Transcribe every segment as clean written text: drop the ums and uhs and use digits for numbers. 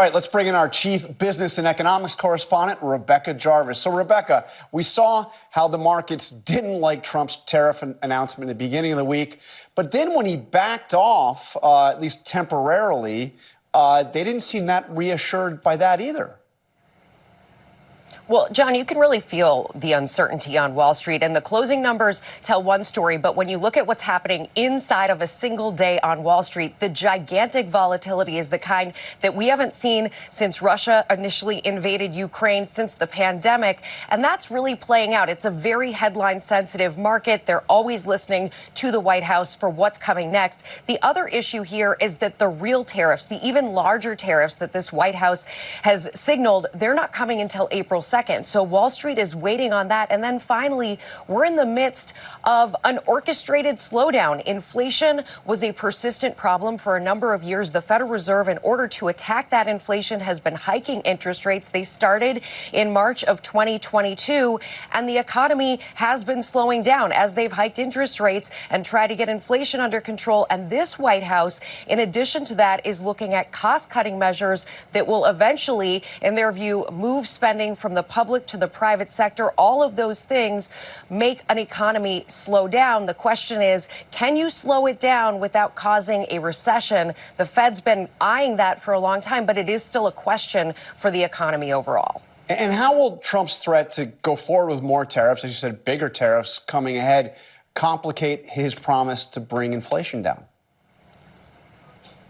All right, let's bring in our chief business and economics correspondent, Rebecca Jarvis. So, Rebecca, we saw how the markets didn't like Trump's tariff announcement at the beginning of the week. But then when he backed off, at least temporarily, they didn't seem that reassured by that either. Well, John, you can really feel the uncertainty on Wall Street, and the closing numbers tell one story. But when you look at what's happening inside of a single day on Wall Street, the gigantic volatility is the kind that we haven't seen since Russia initially invaded Ukraine, since the pandemic. And that's really playing out. It's a very headline sensitive market. They're always listening to the White House for what's coming next. The other issue here is that the real tariffs, the even larger tariffs that this White House has signaled, they're not coming until April 2nd. So Wall Street is waiting on that. And then finally, we're in the midst of an orchestrated slowdown. Inflation was a persistent problem for a number of years. The Federal Reserve, in order to attack that inflation, has been hiking interest rates. They started in March of 2022, and the economy has been slowing down as they've hiked interest rates and tried to get inflation under control. And this White House, in addition to that, is looking at cost-cutting measures that will eventually, in their view, move spending from the public to the private sector. All of those things make an economy slow down. The question is, can you slow it down without causing a recession? The Fed's been eyeing that for a long time, but it is still a question for the economy overall. And how will Trump's threat to go forward with more tariffs, as you said, bigger tariffs coming ahead, complicate his promise to bring inflation down?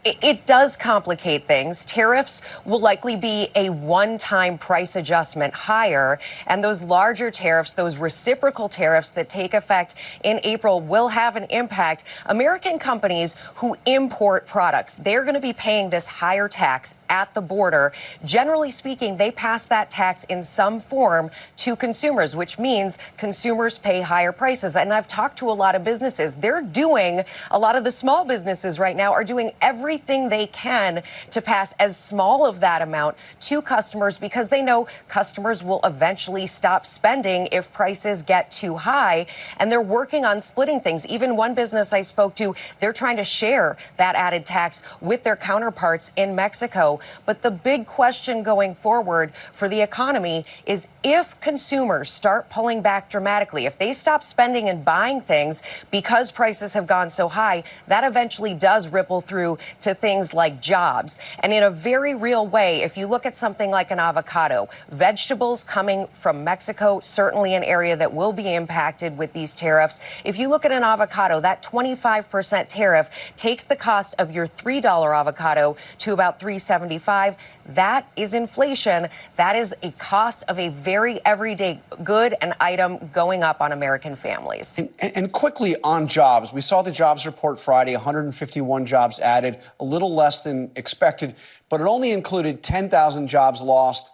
It does complicate things. Tariffs will likely be a one-time price adjustment higher, and those larger tariffs, those reciprocal tariffs that take effect in April, will have an impact. American companies who import products, they're going to be paying this higher tax at the border. Generally speaking, they pass that tax in some form to consumers, which means consumers pay higher prices. And I've talked to a lot of businesses. A lot of the small businesses right now are doing everything they can to pass as small of that amount to customers, because they know customers will eventually stop spending if prices get too high. And they're working on splitting things. Even one business I spoke to, they're trying to share that added tax with their counterparts in Mexico. But the big question going forward for the economy is, if consumers start pulling back dramatically, if they stop spending and buying things because prices have gone so high, that eventually does ripple through to things like jobs. And in a very real way, if you look at something like an avocado, vegetables coming from Mexico, certainly an area that will be impacted with these tariffs. If you look at an avocado, that 25% tariff takes the cost of your $3 avocado to about $3.75. That is inflation. That is a cost of a very everyday good and item going up on American families. And quickly on jobs, we saw the jobs report Friday, 151 jobs added, a little less than expected, but it only included 10,000 jobs lost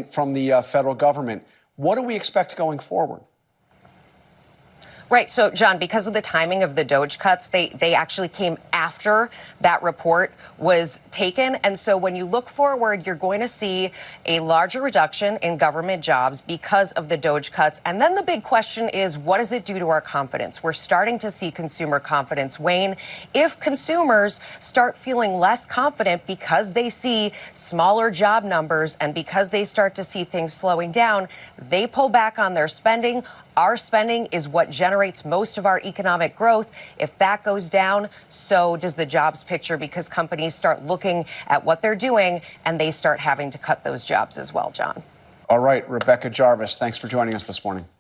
from the federal government. What do we expect going forward? Right. So, John, because of the timing of the DOGE cuts, they actually came after that report was taken. And so when you look forward, you're going to see a larger reduction in government jobs because of the DOGE cuts. And then the big question is, what does it do to our confidence? We're starting to see consumer confidence wane. If consumers start feeling less confident because they see smaller job numbers and because they start to see things slowing down, they pull back on their spending. Our spending is what generates most of our economic growth. If that goes down, so does the jobs picture, because companies start looking at what they're doing and they start having to cut those jobs as well, John. All right, Rebecca Jarvis, thanks for joining us this morning.